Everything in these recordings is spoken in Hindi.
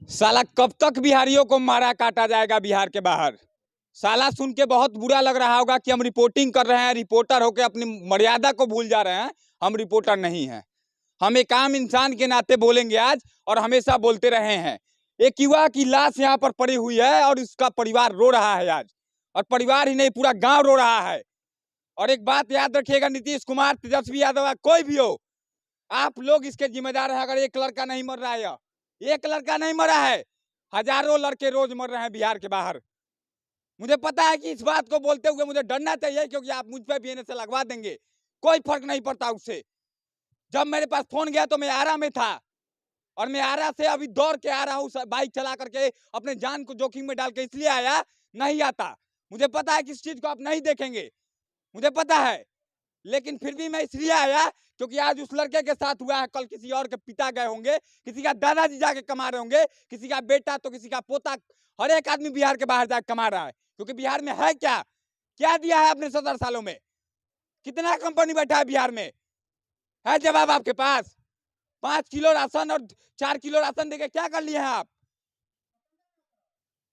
साला कब तक बिहारियों को मारा काटा जाएगा बिहार के बाहर। साला सुन के बहुत बुरा लग रहा होगा कि हम रिपोर्टिंग कर रहे हैं, रिपोर्टर होकर अपनी मर्यादा को भूल जा रहे हैं। हम रिपोर्टर नहीं हैं, हम एक आम इंसान के नाते बोलेंगे आज और हमेशा बोलते रहे हैं। एक युवा की लाश यहाँ पर पड़ी हुई है और उसका परिवार रो रहा है आज, और परिवार ही नहीं पूरा गांव रो रहा है। और एक बात याद रखिएगा, नीतीश कुमार, तेजस्वी यादव, कोई भी हो, आप लोग इसके जिम्मेदार हैं। अगर एक लड़का नहीं मर रहा है, एक लड़का नहीं मरा है, हजारों लड़के रोज मर रहे हैं बिहार के बाहर। मुझे पता है कि इस बात को बोलते हुए मुझे डरना चाहिए, क्योंकि आप मुझ पर बीएनएस से लगवा देंगे, कोई फर्क नहीं पड़ता उससे। जब मेरे पास फोन गया तो मैं आरा में था, और मैं आरा से अभी दौड़ के आ रहा हूँ बाइक चला करके, अपने जान को जोखिम में डाल के इसलिए आया। नहीं आता, मुझे पता है कि इस चीज को आप नहीं देखेंगे, मुझे पता है, लेकिन फिर भी मैं इसलिए आया क्योंकि आज उस लड़के के साथ हुआ है, कल किसी और के पिता गए होंगे, किसी का दादाजी जाके कमा रहे होंगे, किसी का बेटा तो किसी का पोता। हर एक आदमी बिहार के बाहर जाके कमा रहा है, क्योंकि बिहार में है क्या, क्या दिया है आपने 70 सालों में? कितना कंपनी बैठा है बिहार में? है जवाब आपके पास? 5 किलो राशन और 4 किलो राशन देके क्या कर लिए हैं आप?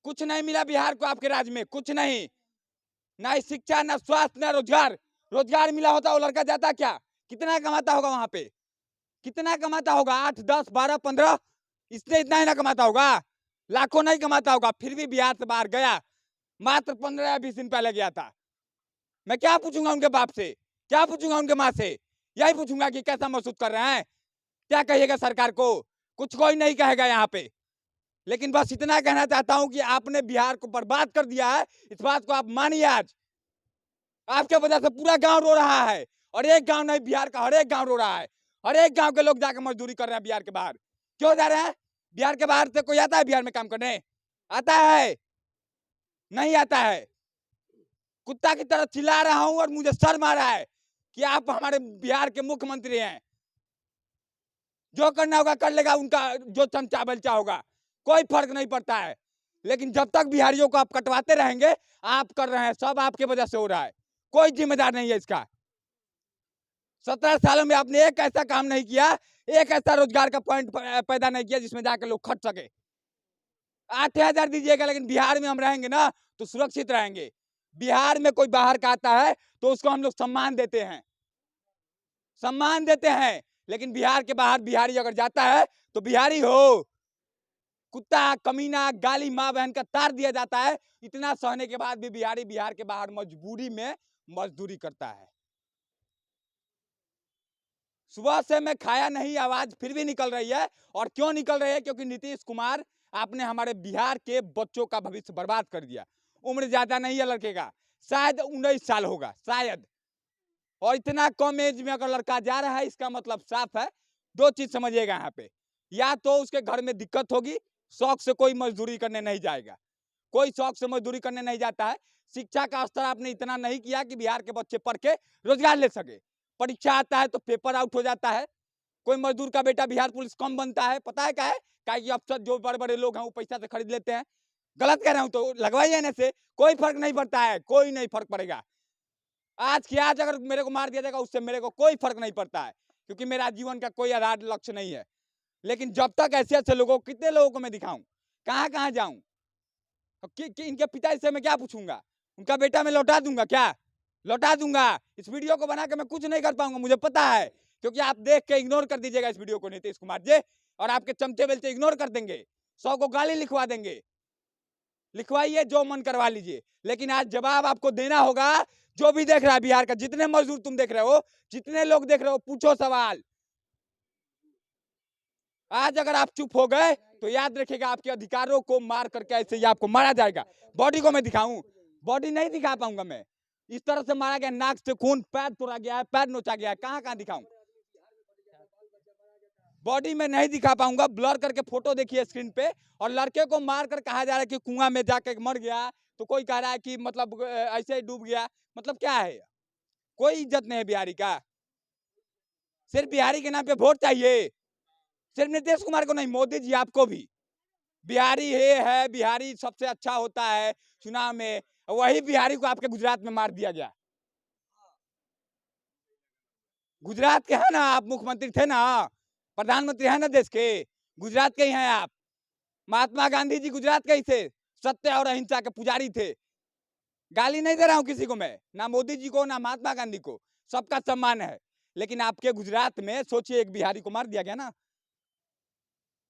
कुछ नहीं मिला बिहार को आपके राज्य में, कुछ नहीं, ना शिक्षा, ना स्वास्थ्य, ना रोजगार। रोजगार मिला होता वो लड़का जाता क्या? कितना कमाता होगा वहां पे? कितना कमाता होगा? 8, 10, 12, 15, इसने इतना ही ना कमाता होगा, लाखों नहीं कमाता होगा। फिर भी बिहार से बाहर गया, मात्र 15 या 20 दिन पहले गया था। मैं क्या पूछूंगा उनके बाप से, क्या पूछूंगा उनके माँ से? यही पूछूंगा कि कैसा महसूस कर रहे हैं। क्या कहिएगा सरकार को? कुछ कोई नहीं कहेगा यहाँ पे। लेकिन बस इतना कहना चाहता हूं कि आपने बिहार को बर्बाद कर दिया है, इस बात को आप मानिए। आज आपके वजह से पूरा गांव रो रहा है, और एक गांव नहीं, बिहार का हर एक गांव रो रहा है। हर एक गांव के लोग जाकर मजदूरी कर रहे हैं बिहार के बाहर। क्यों जा रहे हैं? बिहार के बाहर से कोई आता है बिहार में काम करने? आता है? नहीं आता है। कुत्ता की तरह चिल्ला रहा हूं और मुझे शर्म आ रहा है कि आप हमारे बिहार के मुख्यमंत्री हैं। जो करना होगा कर लेगा, उनका जो चमचा बलचा होगा, कोई फर्क नहीं पड़ता है। लेकिन जब तक बिहारियों को आप कटवाते रहेंगे, आप कर रहे हैं, सब आपके वजह से हो रहा है, कोई जिम्मेदार नहीं है इसका। 17 सालों में आपने एक ऐसा काम नहीं किया, एक ऐसा रोजगार का पॉइंट पैदा नहीं किया जिसमें जाकर लोग खट सके। 8,000 दीजिएगा, लेकिन बिहार में हम रहेंगे ना तो सुरक्षित रहेंगे। बिहार में कोई बाहर का आता है तो उसको हम लोग सम्मान देते हैं, सम्मान देते हैं। लेकिन बिहार के बाहर बिहारी अगर जाता है तो बिहारी हो, कुत्ता, कमीना, गाली माँ बहन का तार दिया जाता है। इतना सहने के बाद भी बिहारी बिहार के बाहर मजबूरी में मजदूरी करता है। सुबह से मैं खाया नहीं, आवाज फिर भी निकल रही है। और क्यों निकल रही है? क्योंकि नीतीश कुमार, आपने हमारे बिहार के बच्चों का भविष्य बर्बाद कर दिया। उम्र ज्यादा नहीं है लड़के का, शायद 19 साल होगा, शायद। और इतना कम एज में अगर लड़का जा रहा है, इसका मतलब साफ है, दो चीज समझिएगा यहाँ पे। या तो उसके घर में दिक्कत होगी, शौक से कोई मजदूरी करने नहीं जाएगा, कोई शौक से मजदूरी करने नहीं जाता है। शिक्षा का स्तर आपने इतना नहीं किया कि बिहार के बच्चे पढ़ के रोजगार ले सके। परीक्षा आता है तो पेपर आउट हो जाता है। कोई मजदूर का बेटा बिहार पुलिस कम बनता है, पता है क्या है? क्या कि अफसर जो बड़े बड़े लोग हैं वो पैसा से खरीद लेते हैं। गलत कह रहा हूं तो लगवाइए ना, से कोई फर्क नहीं पड़ता है, कोई नहीं फर्क पड़ेगा। आज की आज अगर मेरे को मार दिया जाएगा, उससे मेरे को कोई फर्क नहीं पड़ता है, क्योंकि मेरा जीवन का कोई आधार लक्ष्य नहीं है। लेकिन जब तक ऐसे ऐसे लोगों, कितने लोगों को मैं दिखाऊं, कहां कहां जाऊं? इनके पिता से मैं क्या पूछूंगा? उनका बेटा मैं लौटा दूंगा क्या? लौटा दूंगा। इस वीडियो को बना के मैं कुछ नहीं कर पाऊंगा, मुझे पता है, क्योंकि आप देख के इग्नोर कर दीजिएगा इस वीडियो को, नीतीश कुमार जी, और आपके चमचे बेलचे इग्नोर कर देंगे, 100 को गाली लिखवा देंगे। लिखवाइए, जो मन करवा लीजिए, लेकिन आज जवाब आपको देना होगा। जो भी देख रहा है बिहार का, जितने मजदूर तुम देख रहे हो, जितने लोग देख रहे हो, पूछो सवाल। आज अगर आप चुप हो गए तो याद रखिएगा, आपके अधिकारों को मार करके ऐसे ही आपको मारा जाएगा। बॉडी को मैं दिखाऊं? बॉडी नहीं दिखा पाऊंगा मैं। इस तरह से मारा गया, नाक से खून, पैर तोड़ा गया है, पैर नोचा गया है, कहां कहां दिखाऊं? बॉडी में नहीं दिखा पाऊंगा। ब्लर करके फोटो देखिए स्क्रीन पे। और लड़के को मार कर कहा जा रहा है कि कुआं में जाके मर गया, तो कोई कह रहा है कि मतलब ऐसे ही डूब गया। मतलब क्या है? कोई इज्जत नहीं है बिहारी का। सिर्फ बिहारी के नाम पे वोट चाहिए, सिर्फ नीतीश कुमार को नहीं, मोदी जी आपको भी। बिहारी है, बिहारी सबसे अच्छा होता है चुनाव में। वही बिहारी को आपके गुजरात में मार दिया गया। गुजरात के हैं ना आप, मुख्यमंत्री थे ना, प्रधानमंत्री है ना देश के, गुजरात के ही हैं आप। महात्मा गांधी जी गुजरात के ही थे, सत्य और अहिंसा के पुजारी थे। गाली नहीं दे रहा हूं किसी को मैं, ना मोदी जी को ना महात्मा गांधी को, सबका सम्मान है। लेकिन आपके गुजरात में सोचिए एक बिहारी को मार दिया गया ना,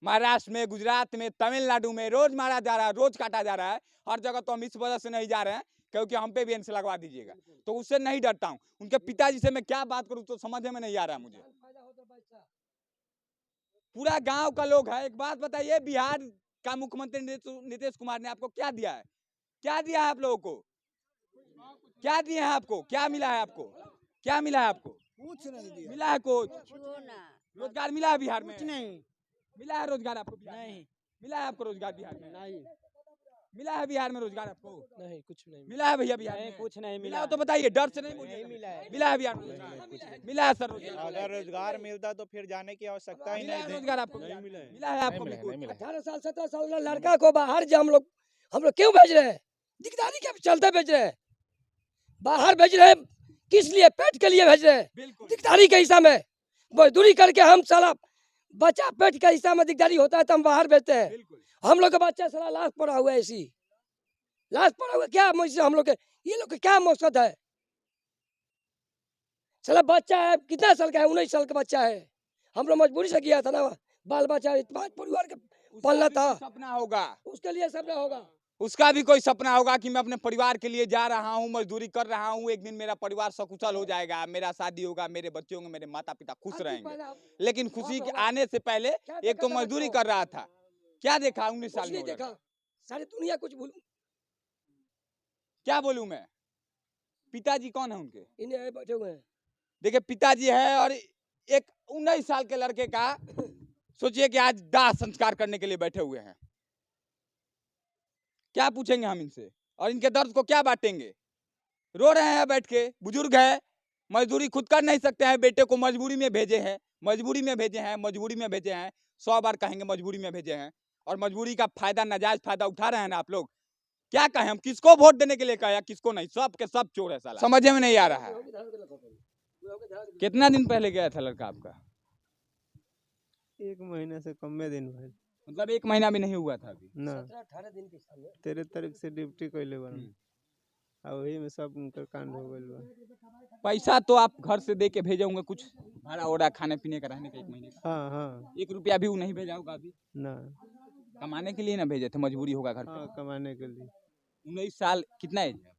महाराष्ट्र में, गुजरात में, तमिलनाडु में रोज मारा जा रहा है, रोज काटा जा रहा है। हर जगह तो हम इस वजह से नहीं जा रहे हैं क्योंकि हम पे भी इनसे लगवा दीजिएगा, तो उससे नहीं डरता हूं। उनके पिताजी से मैं क्या बात करूं तो समझ में नहीं आ रहा मुझे। पूरा गांव का लोग है। एक बात बताइए, बिहार का मुख्यमंत्री नीतीश कुमार ने आपको क्या दिया है? क्या दिया है आप लोगों को? क्या दिए हैं आपको? क्या मिला है आपको? क्या मिला है आपको? कुछ नहीं दिया। मिला है कुछ? रोजगार मिला है बिहार में? कुछ नहीं। मिला है रोजगार आपको बिहार में? नहीं। मिला है आपको रोजगार बिहार में? नहीं। मिला है बिहार में रोजगार आपको? नहीं, कुछ नहीं मिला है भैया बिहार नहीं, में? कुछ नहीं मिला हो तो बताइए, डर से नहीं नहीं बोलिए। मिला है। मिला है बिहार में रोजगार? मिला है सर रोजगार? अगर रोजगार मिलता तो फिर जाने की आवश्यकता ही मिला है नहीं थी। रोजगार आपको? मिला है आपको भी कुछ? 18 साल 17 साल का लड़का को बाहर जो हम लोग क्यों भेज रहे हैं? दिकदारी के चलते भेज रहे हैं। बाहर भेज रहे हैं किस लिए? पेट के लिए भेज रहे हैं। बिल्कुल दिकदारी के हिसाब में मजदूरी करके हम साला बच्चा पेट के हिसाब में दिकदारी होता है तो हम बाहर भेजते हैं। बिल्कुल। हम लोग का बच्चा साला लाश पड़ा हुआ है, ऐसी लाश पड़ा हुआ है। क्या हम लोग के ये लोग का क्या मकसद है? साला बच्चा है, कितना साल का है? 19 साल का बच्चा है। हम लोग मजबूरी से किया था ना, बाल बच्चा इतना परिवार के पालना था। सपना होगा उसके लिए सब ना होगा। उसका भी कोई सपना होगा कि मैं अपने परिवार के लिए जा रहा हूँ, मजदूरी कर रहा हूँ, एक दिन मेरा परिवार सकुशल हो जाएगा, मेरा शादी होगा, मेरे बच्चे होंगे, मेरे माता पिता खुश रहेंगे। लेकिन खुशी के आने से पहले एक तो मजदूरी कर रहा था। क्या देखा 19 साल कुछ नहीं में? देखा, सारी दुनिया कुछ भूल। क्या बोलूं मैं? पिताजी कौन है उनके? इन्हें बैठे हुए हैं। देखिए पिताजी है और एक 19 साल के लड़के का सोचिए कि आज दाह संस्कार करने के लिए बैठे हुए हैं। क्या पूछेंगे हम इनसे और इनके दर्द को क्या बांटेंगे? रो रहे हैं बैठ के, बुजुर्ग है, मजदूरी खुद कर नहीं सकते हैं, बेटे को मजबूरी में भेजे हैं, मजबूरी में भेजे हैं, मजबूरी में भेजे हैं। 100 बार कहेंगे मजबूरी में भेजे हैं और मजबूरी का फायदा, नाजायज फायदा उठा रहे हैं ना आप लोग। क्या कहें हम? किसको वोट देने के लिए कहे, किसको नहीं? सब के सब चोर है साला, समझ में नहीं आ रहा है। कितना दिन पहले गया था लड़का आपका? 1 महीने से कम में दिन भर मतलब 1 महीना भी नहीं हुआ था अभी? ना 18 दिन के सामने 13 तारीख से ड्यूटी कैले बन और वही में सब उनकर कांड हो गइल बा। पैसा तो आप घर से दे के भेजे होंगे, कुछ भाड़ा ओड़ा खाने पीने का, रहने का 1 महीने का? हाँ 1 रुपया भी वो नहीं भेजा होगा अभी? ना कमाने के लिए ना भेजे थे, मजबूरी होगा घर हाँ पे। कमाने के लिए 19 साल कितना एज है?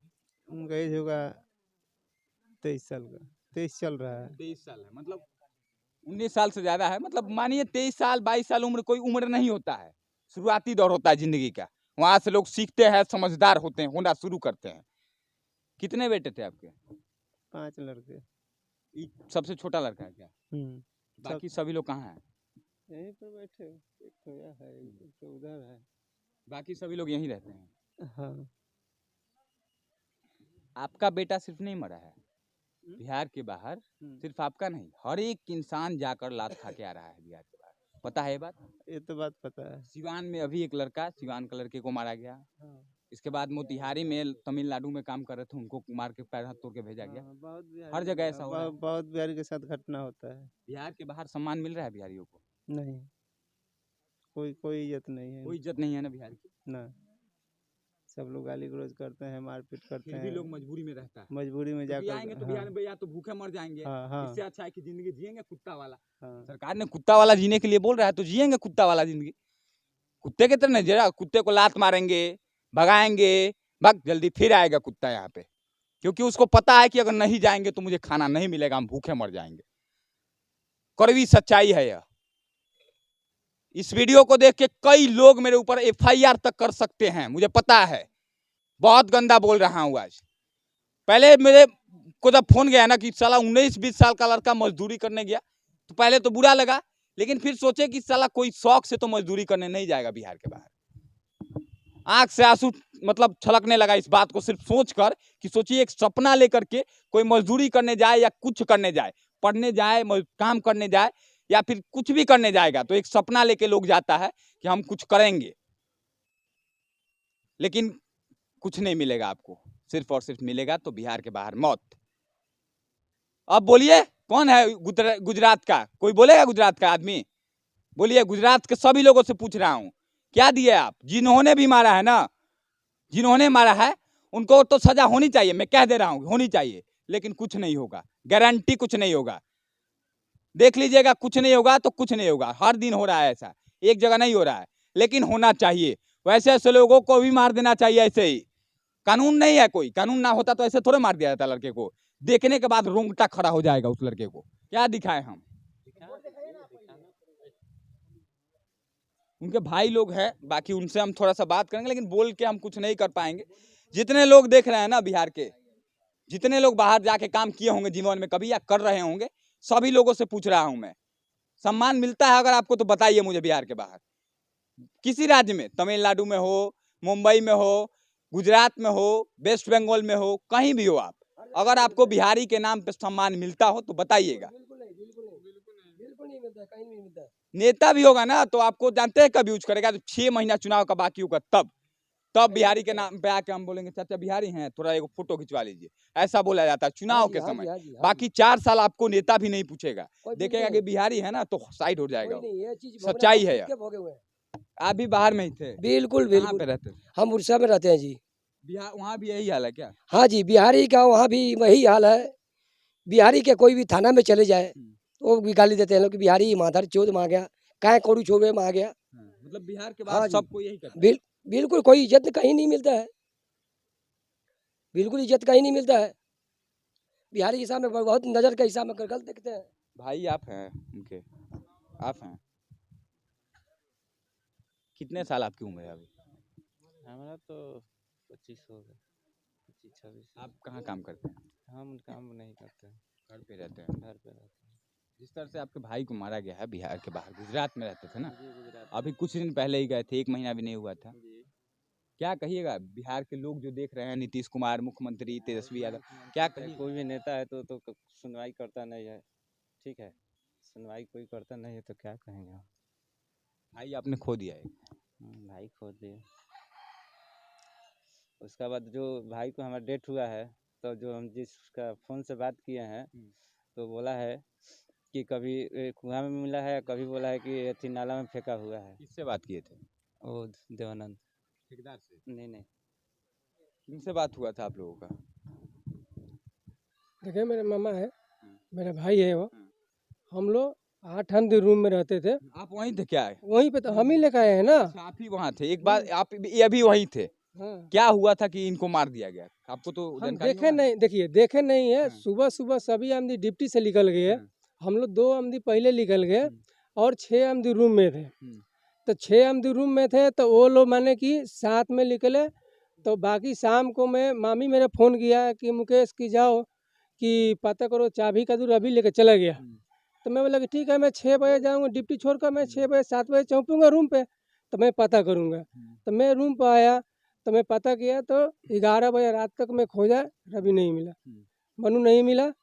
उनका एज होगा 23 साल का, 23 चल रहा है। 23 साल है, मतलब 19 साल से ज्यादा है। मतलब मानिए 23 साल 22 साल उम्र कोई उम्र नहीं होता है, शुरुआती दौर होता है जिंदगी का। वहां से लोग सीखते हैं, समझदार होते हैं, होना शुरू करते हैं। कितने बेटे थे आपके? 5 लड़के। सबसे छोटा लड़का है क्या? हम्म, बाकी सभी लोग कहाँ हैं? यहीं पर बैठे, एक तो यह है, एक तो उधर है। बाकी सभी लोग यहीं रहते हैं। हाँ आपका बेटा सिर्फ नहीं मरा है बिहार के बाहर, सिर्फ आपका नहीं, हर एक इंसान जाकर लात खा के आ रहा है बिहार के बाहर। पता है ये बात? ये तो बात पता है। सिवान में अभी एक लड़का, सिवान का लड़के को मारा गया। हाँ, इसके बाद मोतिहारी में तमिलनाडु में काम कर रहे थे, उनको मार के पैर हाथ तोड़ के भेजा गया। हाँ, बहुत बिहारी हर जगह ऐसा हो रहा है। बहुत बिहारी के साथ घटना होता है। बिहार के बाहर सम्मान मिल रहा है बिहारियों को? नहीं, कोई इज्जत नहीं है। कोई इज्जत नहीं है ना बिहार की। ना, सब लोग गाली गलौज करते हैं, मारपीट करते फिर भी हैं। लोग मजबूरी में रहता है। मजबूरी में क्योंकि जाकर आएंगे तो हाँ, बिहार में या तो भूखे मर जाएंगे, हाँ इससे अच्छा है कि जिंदगी जिएंगे कुत्ता वाला। हाँ सरकार ने कुत्ता वाला जीने के लिए बोल रहा है तो जिएंगे कुत्ता वाला जिंदगी। कुत्ते की तरह नहीं जरा, कुत्ते को लात मारेंगे, भगाएंगे, भाग जल्दी फिर आएगा कुत्ता यहाँ पे, क्योंकि उसको पता है कि अगर नहीं जाएंगे तो मुझे खाना नहीं मिलेगा, हम भूखे मर जाएंगे। कड़वी सच्चाई है यह। इस वीडियो को देख के कई लोग मेरे ऊपर FIR तक कर सकते हैं, मुझे पता है। बहुत गंदा बोल रहा हूँ आज। पहले मेरे को जब फोन गया ना कि साला 19-20 साल का लड़का मजदूरी करने गया, तो पहले तो बुरा लगा, लेकिन फिर सोचे कि साला कोई शौक से तो मजदूरी करने नहीं जाएगा बिहार के बाहर। आंख से आंसू मतलब छलकने लगा इस बात को सिर्फ सोचकर कि सोचिए एक सपना लेकर के कोई मजदूरी करने जाए या कुछ करने जाए, पढ़ने जाए, काम करने जाए या फिर कुछ भी करने जाएगा, तो एक सपना लेके लोग जाता है कि हम कुछ करेंगे, लेकिन कुछ नहीं मिलेगा आपको, सिर्फ और सिर्फ मिलेगा तो बिहार के बाहर मौत। अब बोलिए कौन है गुजरात का? कोई बोलेगा गुजरात का आदमी? बोलिए, गुजरात के सभी लोगों से पूछ रहा हूं क्या दिए आप? जिन्होंने भी मारा है ना, जिन्होंने मारा है उनको तो सजा होनी चाहिए, मैं कह दे रहा हूँ होनी चाहिए, लेकिन कुछ नहीं होगा, गारंटी कुछ नहीं होगा। देख लीजिएगा, कुछ नहीं होगा तो कुछ नहीं होगा। हर दिन हो रहा है ऐसा, एक जगह नहीं हो रहा है, लेकिन होना चाहिए। वैसे ऐसे लोगों को भी मार देना चाहिए ऐसे ही। कानून नहीं है, कोई कानून ना होता तो ऐसे थोड़े मार दिया जाता लड़के को। देखने के बाद रोंगटा खड़ा हो जाएगा उस लड़के को। क्या दिखाए हम? उनके भाई लोग हैं, बाकी उनसे हम थोड़ा सा बात करेंगे, लेकिन बोल के हम कुछ नहीं कर पाएंगे। जितने लोग देख रहे हैं ना बिहार के, जितने लोग बाहर जाके काम किए होंगे जीवन में कभी या कर रहे होंगे, सभी लोगों से पूछ रहा हूं मैं, सम्मान मिलता है अगर आपको तो बताइए मुझे। बिहार के बाहर किसी राज्य में, तमिलनाडु में हो, मुंबई में हो, गुजरात में हो, वेस्ट बंगाल में हो, कहीं भी हो आप, अगर आपको बिहारी के नाम पे सम्मान मिलता हो तो बताइएगा। बिल्कुल नहीं मिलता है, कहीं नहीं मिलता है। नेता भी होगा ना तो आपको जानते हैं कब यूज करेगा, तो 6 महीना चुनाव का बाकी होगा तब बिहारी के नाम पे आके हम बोलेंगे चाचा बिहारी हैं, थोड़ा एक फोटो खिंचवा लीजिए। ऐसा बोला जाता है चुनाव के समय। बाकी 4 साल आपको नेता भी नहीं पूछेगा, देखेगा कि बिहारी है ना तो साइड हो जाएगा। सच्चाई है यार। आप भी बाहर में ही थे? बिल्कुल कहाँ बिल्कुल, पे रहते थे? हम उड़ीसा में रहते हैं जी। बिहार वहाँ भी यही हाल है क्या? हाँ जी, बिहारी का वहाँ भी वही हाल है। बिहारी के कोई भी थाना में चले जाए तो भी गाली देते हैं लोग कि बिहारी माधर चोद मार गया, काय कोड़ू छोड़े मार गया। मतलब बिहार के हाँ बाद जी। सबको यही करते हैं। बिल्कुल कोई इज्जत कहीं नहीं मिलता है, बिल्कुल इज्जत कहीं नहीं मिलता है। बिहारी के हिसाब में बहुत नजर के हिसाब में गलत देखते हैं। भाई आप हैं उनके, आप हैं। कितने साल आपकी उम्र है अभी? हमारा तो 25 हो गया, 25-26। आप कहाँ काम करते हैं? हम काम नहीं करते हैं, घर पे रहते हैं। घर पे रहते हैं। जिस तरह से आपके भाई को मारा गया है बिहार के बाहर, गुजरात में रहते थे ना, जी गुजरात अभी कुछ दिन पहले ही गए थे, 1 महीना भी नहीं हुआ था। जी। क्या कहिएगा बिहार के लोग जो देख रहे हैं, नीतीश कुमार मुख्यमंत्री, तेजस्वी यादव, क्या कहिए? कोई भी नेता है तो सुनवाई करता नहीं है, ठीक है, सुनवाई कोई करता नहीं है तो क्या कहेंगे हम। भाई आपने खो दिया है। भाई खो दिए। उसका बाद जो भाई को हमारा डेथ हुआ है, तो जो हम जिसका फ़ोन से बात किए हैं तो बोला है कि कभी कुआं में मिला है, कभी बोला है कि अथी नाला में फेंका हुआ है। किससे बात किए थे? ओ देवानंद। ठेकेदार से? नहीं। किनसे बात हुआ था आप लोगों का? देखिए मेरे मामा है, मेरा भाई है वो। हम लोग 8 आदमी रूम में रहते थे, आप वहीं थे क्या? वहीं पे तो हम ही लेकर आए हैं ना। अच्छा, आप ही वहाँ थे। एक बार आप ये भी वहीं थे, हाँ। क्या हुआ था कि इनको मार दिया गया? आपको तो हम जानकारी देखे होगा ना? नहीं, देखिए देखे नहीं है। हाँ। सुबह सुबह सभी आमदी डिप्टी से निकल गए, हाँ। हम लोग 2 आमदी पहले निकल गए और 6 आमदी रूम में थे। तो 6 आमदी रूम में थे तो वो लोग माने कि साथ में निकले। तो बाकी शाम को मैं मामी मेरा फ़ोन किया कि मुकेश की जाओ कि पता करो चाबी का दूर अभी लेकर चला गया। तो मैं बोला कि ठीक है, मैं 6 बजे जाऊँगा ड्यूटी छोड़कर, मैं 6 बजे 7 बजे चौंकूँगा रूम पे, तो मैं पता करूँगा। तो मैं रूम पर आया तो मैं पता किया तो 11 बजे रात तक मैं खोजा, रवि नहीं मिला, मनु नहीं मिला।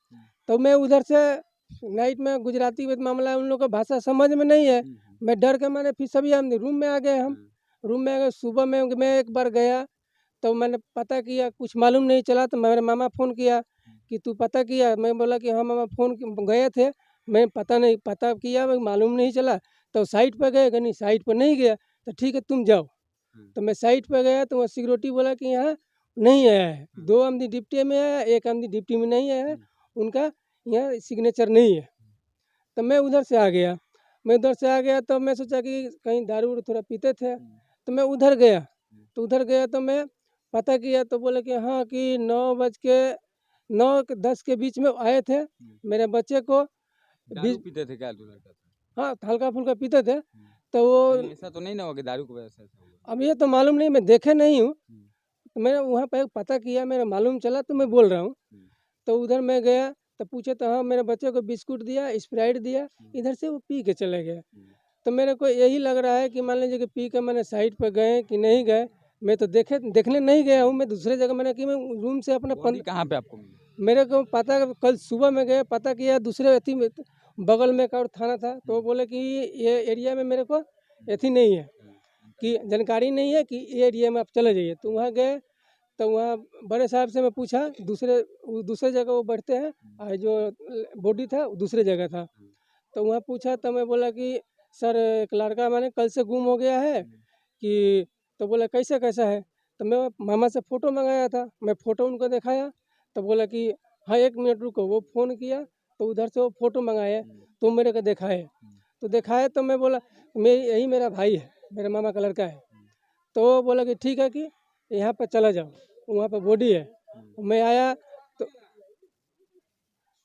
तो मैं उधर से नाइट में गुजराती में मामला, उन लोगों को भाषा समझ में नहीं है, मैं डर के मारे फिर सभी हम रूम में आ गए। हम रूम में आ गए। सुबह में मैं एक बार गया तो मैंने पता किया, कुछ मालूम नहीं चला। तो मेरे मामा फ़ोन किया कि तू पता किया? मैं बोला कि हाँ मामा, फ़ोन गए थे, मैं पता किया, मालूम नहीं चला। तो साइट पर गए, नहीं साइट पर नहीं गया। तो ठीक है तुम जाओ। तो मैं साइट पर गया तो वह सिक्योरिटी बोला कि यहाँ नहीं आया है, 2 आमदी डिप्टी में आया, 1 आमदी डिप्टी में नहीं आया है, उनका यहाँ सिग्नेचर नहीं है। तो मैं उधर से आ गया। तो मैं सोचा कि कहीं दारू थोड़ा पीते थे, तो मैं उधर गया। तो मैं पता किया तो बोले कि हाँ कि 9:10 के बीच में आए थे। मेरे बच्चे को दारू पीते थे क्या लड़का था? हाँ हल्का फुल्का पीते थे। तो वो ऐसा तो नहीं ना होगा कि दारू की वजह से ऐसा हुआ? अब ये तो मालूम नहीं, मैं देखे नहीं हूँ। तो मैंने वहाँ पे पता किया, मेरा मालूम चला तो मैं बोल रहा हूँ। तो उधर मैं गया तो पूछे तो हाँ मेरे बच्चे को बिस्कुट दिया, स्प्राइट दिया, इधर से वो पी के चले गए। तो मेरे को यही लग रहा है कि मान लीजिए कि पी के मैंने साइड पर गए कि नहीं गए, मैं तो देखने नहीं गया हूँ। मैं दूसरे जगह मैंने कि मैं रूम से अपना कहाँ पे आपको मिली? मेरे को पता कल सुबह में गए, पता किया दूसरे अथी में बगल में एक और थाना था। तो वो बोले कि ये एरिया में मेरे को अथी नहीं है, कि जानकारी नहीं है कि ये एरिया में आप चले जाइए। तो वहाँ गए तो वहाँ बड़े साहब से मैं पूछा, दूसरे जगह वो बैठते हैं, और जो बॉडी था दूसरे जगह था। तो वहाँ पूछा तो मैं बोला कि सर एक लड़का मैंने कल से गुम हो गया है, कि तो बोला कैसा कैसा है, तो मैं मामा से फ़ोटो मंगाया था, मैं फ़ोटो उनको दिखाया तो बोला कि हाँ 1 मिनट रुको। वो फ़ोन किया तो उधर से वो फ़ोटो मंगाए तो मेरे को दिखाए, तो दिखाए तो मैं बोला यही मेरा भाई है, मेरे मामा का लड़का है। तो वो बोला कि ठीक है कि यहाँ पर चला जाओ, वहाँ पर बॉडी है। मैं आया तो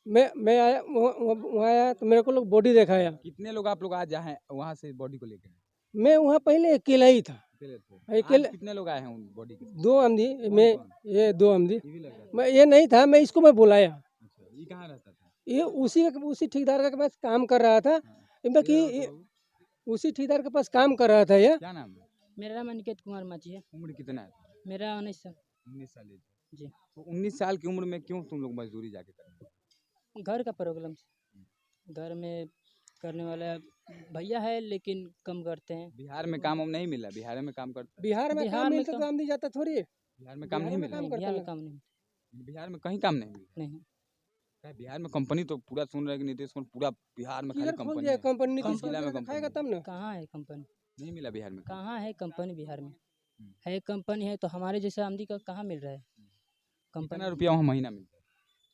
मैं आया वहाँ आया तो मेरे को लोग बॉडी दिखाया। कितने लोग आप लोग आज हैं वहाँ से बॉडी को लेकर? मैं वहाँ पहले अकेला ही था, अकेले थे? अकेले आज कितने लोग आए हैं उन बॉडी के? 2 आमदी, मैं ये 2 आमदी, ये भी लग रहा है। मैं ये नहीं था, मैं इसको मैं बुलाया। अच्छा, ये कहाँ रहता था? ये उसी ठेकेदार के पास काम कर रहा था, मतलब कि उसी ठेकेदार के पास काम कर रहा था ये। क्या नाम है? मेरा नाम अनिकेत कुमार माची है। उम्र कितना है? मेरा 19 साल। 19 साल एज है। जी। तो 19 साल की उम्र में क्यों तुम लोग मजदूरी जाके कर रहे हो? घर का प्रॉब्लम से, घर में करने वाला भैया है लेकिन कम करते हैं। बिहार में काम वाम नहीं मिला? बिहार में काम करता? बिहार में बिहार काम में मिलता तो काम- आमदी जाता थोड़ी है। बिहार में काम बिहार नहीं में मिला? काम नहीं, करता बिहार में ना। काम नहीं। बिहार में कहीं काम नहीं मिला? नहीं, क्या बिहार में कंपनी तो पूरा सुन रहे हैं कि नीतीश कुमार पूरा बिहार में खाली किधर खोल कंपनी दिया है। कंपनी, नीतीश जिला में कुमार कंपनी खाएगा है। तब ना। कहाँ है कंपनी? नहीं मिला बिहार में? कहाँ है कंपनी बिहार में? है कंपनी है तो हमारे जैसे आमदी का कहाँ मिल रहा है कितना कंपनी? रुपया वहाँ महीना मिलता है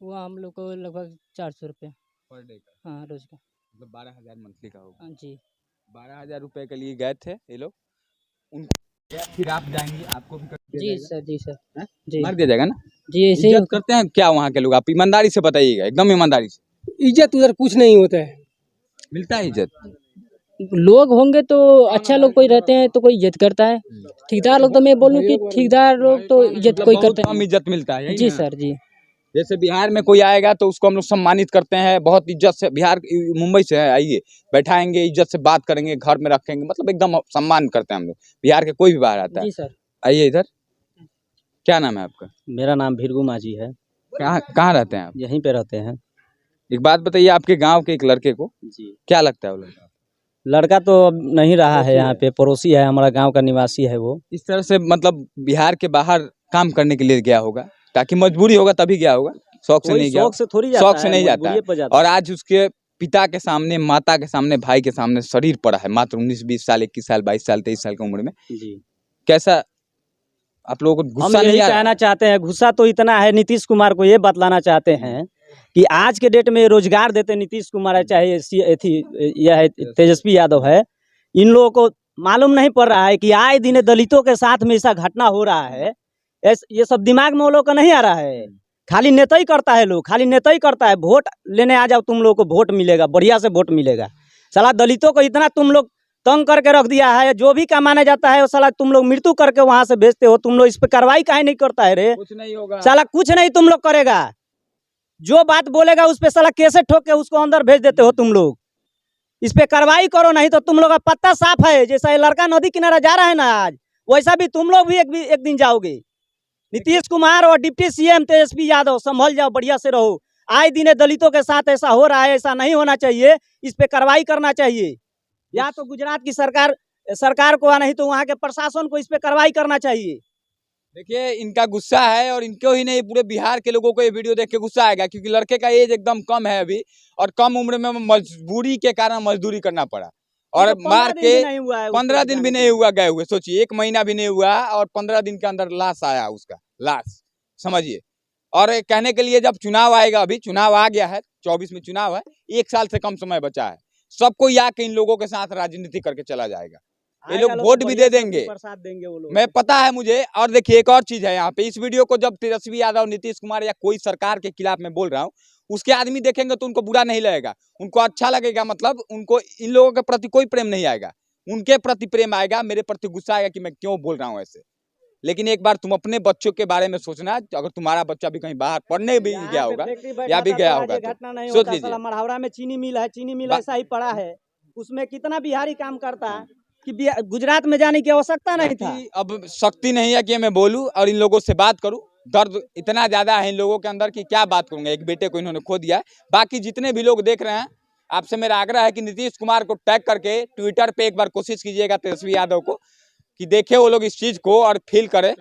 वो हम लोग को लगभग 400 रुपये। पर डे का? हाँ, रोज का। मतलब 12,000 मंथली का होगा। हाँ जी। 12,000 रुपए के लिए गए थे ये लोग, उनको फिर आप जाएंगे, आपको भी कर दिया जी जाएगा? सर, जी सर। हैं? जी मार दिया जाएगा ना? जी, ऐसे ही इज्जत करते हैं क्या वहाँ के लोग? आप ईमानदारी से बताइएगा, एकदम ईमानदारी से। इज्जत उधर कुछ नहीं होता है। मिलता है इज्जत? लोग होंगे तो अच्छा, लोग कोई रहते हैं तो कोई इज्जत करता है। ठेकेदार लोग तो मैं बोलूँ कि ठेकेदार लोग तो इज्जत मतलब कोई बहुत करते कम हैं। इज्जत मिलता है, यही जी ना? सर, जी। जैसे बिहार में कोई आएगा तो उसको हम लोग सम्मानित करते हैं बहुत इज्जत से। बिहार मुंबई से है, आइए बैठाएंगे, इज्जत से बात करेंगे, घर में रखेंगे, मतलब एकदम सम्मान करते हैं हम लोग। बिहार के कोई भी बाहर आता है। जी सर। आइए इधर। क्या नाम है आपका? मेरा नाम भीरगू माझी है, कहाँ कहाँ रहते हैं आप? यहीं पे रहते हैं। एक बात बताइए, आपके गांव के एक लड़के को जी। क्या लगता है वो लड़का? लड़का तो अब नहीं रहा पड़ोसी है, यहाँ है। पे पड़ोसी है, हमारा गांव का निवासी है वो। इस तरह से मतलब बिहार के बाहर काम करने के लिए गया होगा, ताकि मजबूरी होगा तभी गया होगा, शौक से कोई नहीं गया। शौक से थोड़ी जाता शौक से है, नहीं जाता मजबूरी है। पे जाता और है। आज उसके पिता के सामने, माता के सामने, भाई के सामने शरीर पड़ा है, मात्र 19-20 साल, 21 साल, 22 साल, 23 साल की उम्र में। जी। कैसा आप लोगों को हम गुस्सा यही नहीं आ रहा? कहना चाहते हैं, गुस्सा तो इतना है, नीतीश कुमार को ये बतलाना चाहते हैं कि आज के डेट में रोजगार देते नीतीश कुमार है, चाहे यह है तेजस्वी यादव है, इन लोगों को मालूम नहीं पड़ रहा है कि आए दिन दलितों के साथ में ऐसा घटना हो रहा है। ये सब दिमाग में वो लोग का नहीं आ रहा है। खाली नेता ही करता है, लोग खाली नेता ही करता है। वोट लेने आ जाओ, तुम लोग को वोट मिलेगा, बढ़िया से वोट मिलेगा। साला दलितों को इतना तुम लोग तंग करके रख दिया है, जो भी कमाने जाता है वो साला तुम लोग मृत्यु करके वहां से भेजते हो। तुम लोग इस पे कार्रवाई काहे नहीं करता है रे? कुछ नहीं होगा साला कुछ नहीं तुम लोग करेगा, जो बात बोलेगा उस पे साला कैसे ठोक के उसको अंदर भेज देते हो तुम लोग। इस पे कार्रवाई करो, नहीं तो तुम लोग का पत्ता साफ है। जैसा ये लड़का नदी किनारा जा रहा है ना आज, वैसा भी तुम लोग भी एक दिन जाओगे। नीतीश कुमार और डिप्टी सीएम तेजस्वी यादव संभल जाओ, बढ़िया से रहो। आए दिन दलितों के साथ ऐसा हो रहा है, ऐसा नहीं होना चाहिए। इस पे कार्रवाई करना चाहिए, या तो गुजरात की सरकार को, नहीं तो वहाँ के प्रशासन को इस पे कार्रवाई करना चाहिए। देखिए, इनका गुस्सा है और इनको ही नहीं, पूरे बिहार के लोगों को ये वीडियो देख के गुस्सा आएगा, क्योंकि लड़के का एज एकदम कम है अभी, और कम उम्र में मजबूरी के कारण मजदूरी करना पड़ा, और मार के 15 दिन भी नहीं हुआ गए हुए। सोचिए, 1 महीना भी नहीं हुआ और 15 दिन के अंदर लाश आया, उसका लाश, समझिए। और कहने के लिए जब चुनाव आएगा, अभी चुनाव आ गया है, 24 में चुनाव है, 1 साल से कम समय बचा है, सबको आके इन लोगों के साथ राजनीति करके चला जाएगा। ये लोग वोट भी दे देंगे, प्रसाद देंगे वो लोग। मैं पता है मुझे। और देखिए, एक और चीज है यहाँ पे, इस वीडियो को जब तेजस्वी यादव, नीतीश कुमार या कोई सरकार के खिलाफ मैं बोल रहा हूँ, उसके आदमी देखेंगे तो उनको बुरा नहीं लगेगा, उनको अच्छा लगेगा। मतलब उनको इन लोगों के प्रति कोई प्रेम नहीं आएगा, उनके प्रति प्रेम आएगा, मेरे प्रति गुस्सा आएगा कि मैं क्यों बोल रहा हूँ ऐसे। लेकिन एक बार तुम अपने बच्चों के बारे में सोचना, अगर तुम्हारा बच्चा भी कहीं बाहर पढ़ने भी गया होगा या भी गया होगा, तो सोच लीजिए। मढ़ौरा में चीनी मिल है, चीनी मिल ऐसा ही पड़ा है, उसमें कितना बिहारी काम करता है कि गुजरात में जाने की आवश्यकता नहीं था। अब शक्ति नहीं है कि मैं बोलूं और इन लोगों से बात करूं। दर्द इतना ज्यादा है इन लोगों के अंदर कि क्या बात करूंगा। एक बेटे को इन्होंने खो दिया है। बाकी जितने भी लोग देख रहे हैं, आपसे मेरा आग्रह है कि नीतीश कुमार को टैग करके ट्विटर पे एक बार कोशिश कीजिएगा तेजस्वी यादव को, कि देखे वो लोग इस चीज को और फील करें।